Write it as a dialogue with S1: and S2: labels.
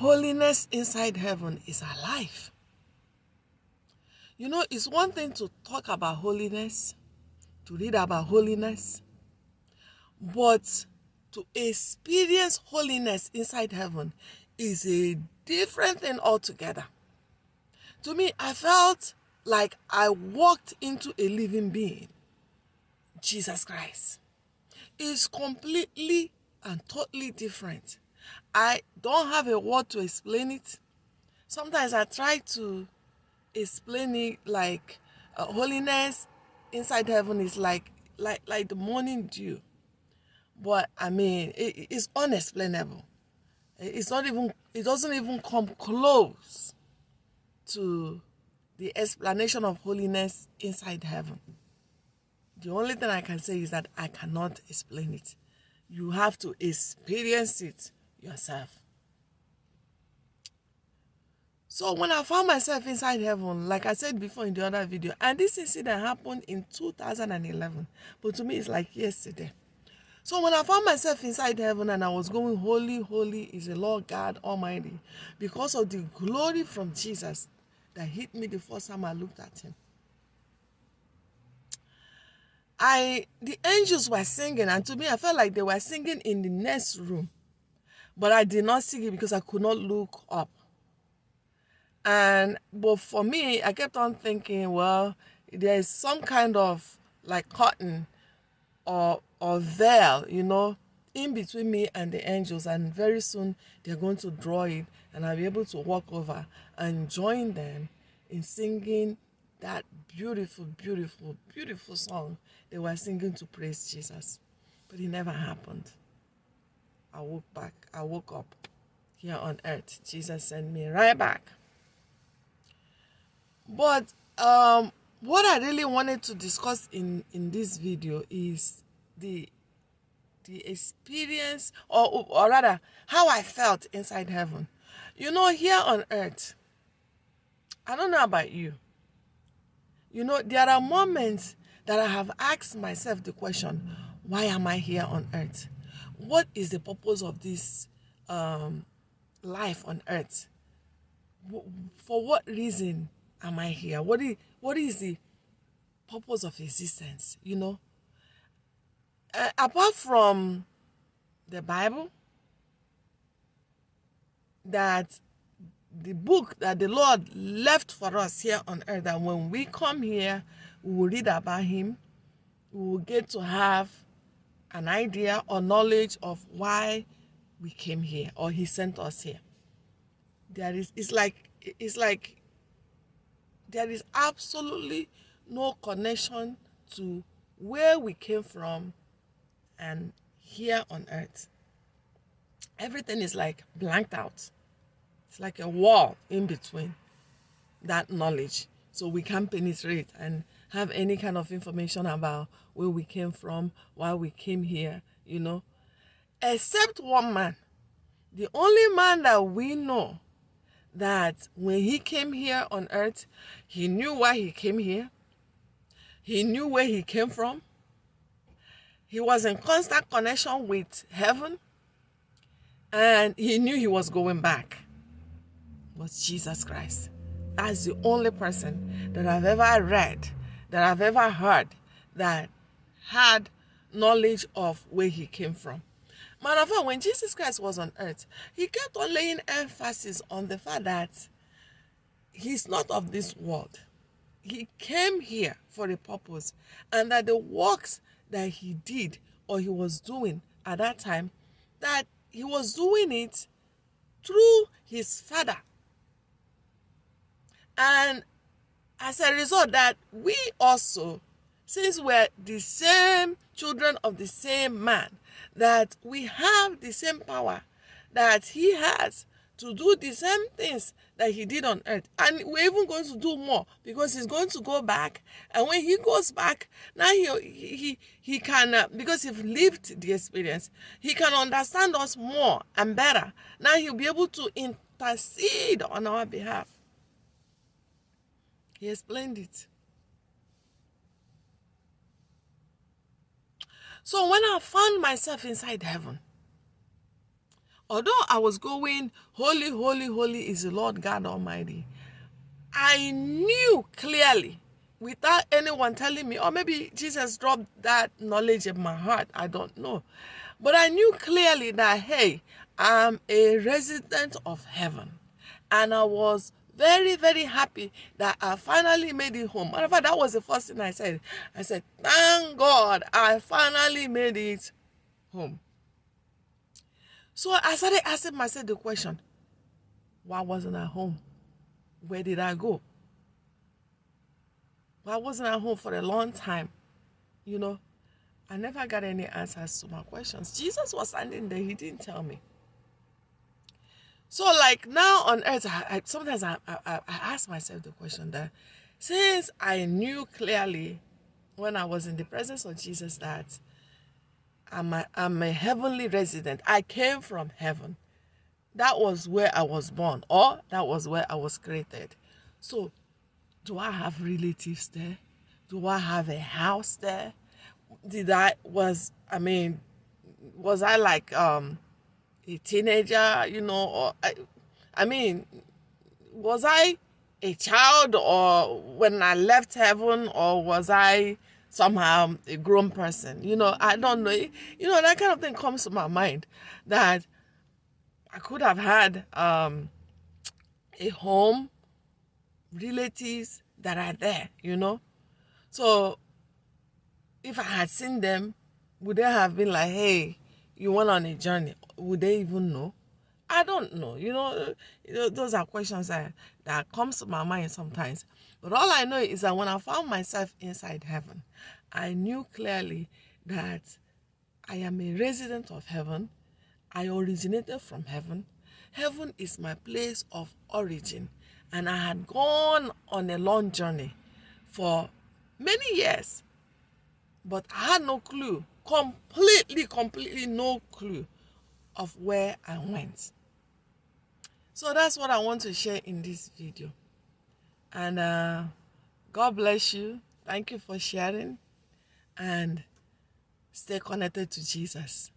S1: holiness inside heaven is alive. You know, it's one thing to talk about holiness, to read about holiness, but to experience holiness inside heaven is a different thing altogether. To me, I felt like I walked into a living being, Jesus Christ. It's completely and totally different. I don't have a word to explain it. Sometimes I try to explain it like holiness inside heaven is like the morning dew. But I mean, it's unexplainable. It's not even, it doesn't even come close to the explanation of holiness inside heaven. The only thing I can say is that I cannot explain it. You have to experience it yourself. So when I found myself inside heaven, like I said before in the other video, and this incident happened in 2011, but to me it's like yesterday. So when I found myself inside heaven and I was going, holy, holy is the Lord God Almighty, because of the glory from Jesus that hit me the first time I looked at him. The angels were singing, and to me I felt like they were singing in the next room, but I did not sing it because I could not look up. But for me, I kept on thinking, well, there is some kind of like curtain or veil, you know, in between me and the angels, and very soon they're going to draw it and I'll be able to walk over and join them in singing that beautiful, beautiful, beautiful song they were singing to praise Jesus. But it never happened. I woke up here on earth. Jesus sent me right back. But what I really wanted to discuss in this video is the experience, or rather, how I felt inside heaven. You know, here on earth, I don't know about you. You know, there are moments that I have asked myself the question, why am I here on earth? What is the purpose of this life on earth? For what reason am I here? What is the purpose of existence, you know? Apart from the Bible, that the book that the Lord left for us here on earth, that when we come here, we will read about him, we will get to have an idea or knowledge of why we came here or he sent us here. It's like there is absolutely no connection to where we came from and here on earth. Everything is like blanked out. It's like a wall in between that knowledge. So we can't penetrate and have any kind of information about where we came from, why we came here, you know. Except one man. The only man that we know that when he came here on earth, he knew why he came here. He knew where he came from. He was in constant connection with heaven. And he knew he was going back. It was Jesus Christ. That's the only person that I've ever read, that I've ever heard, that had knowledge of where he came from. Matter of fact, when Jesus Christ was on earth, he kept on laying emphasis on the fact that he's not of this world. He came here for a purpose, and that the works that he did or he was doing at that time, that he was doing it through his Father. And as a result, that we also, since we're the same children of the same man, that we have the same power that he has to do the same things that he did on earth. And we're even going to do more, because he's going to go back. And when he goes back, now he can, because he's lived the experience, he can understand us more and better. Now he'll be able to intercede on our behalf. He explained it. So when I found myself inside heaven, Although I was going, holy, holy, holy is the Lord God Almighty, I knew clearly, without anyone telling me, or maybe Jesus dropped that knowledge in my heart, I don't know. But I knew clearly that, hey, I'm a resident of heaven. And I was very, very happy that I finally made it home. Matter of fact, that was the first thing I said. I said, thank God I finally made it home. So I started asking myself the question, why wasn't I home? Where did I go? Why wasn't I home for a long time? You know, I never got any answers to my questions. Jesus was standing there. He didn't tell me. So like now on earth, sometimes I ask myself the question that since I knew clearly when I was in the presence of Jesus that I'm a heavenly resident. I came from heaven. That was where I was born, or that was where I was created. So do I have relatives there? Do I have a house there? Was I like a teenager, you know, or I mean, was I a child, or when I left heaven, or was I somehow a grown person? You know, I don't know. You know, that kind of thing comes to my mind, that I could have had a home, relatives that are there, you know. So if I had seen them, would they have been like, hey, you went on a journey? Would they even know? I don't know. You know, those are questions that comes to my mind sometimes. But all I know is that when I found myself inside heaven, I knew clearly that I am a resident of heaven. I originated from heaven. Heaven is my place of origin. And I had gone on a long journey for many years. But I had no clue, completely no clue of where I went. So that's what I want to share in this video. And God bless you. Thank you for sharing. And stay connected to Jesus.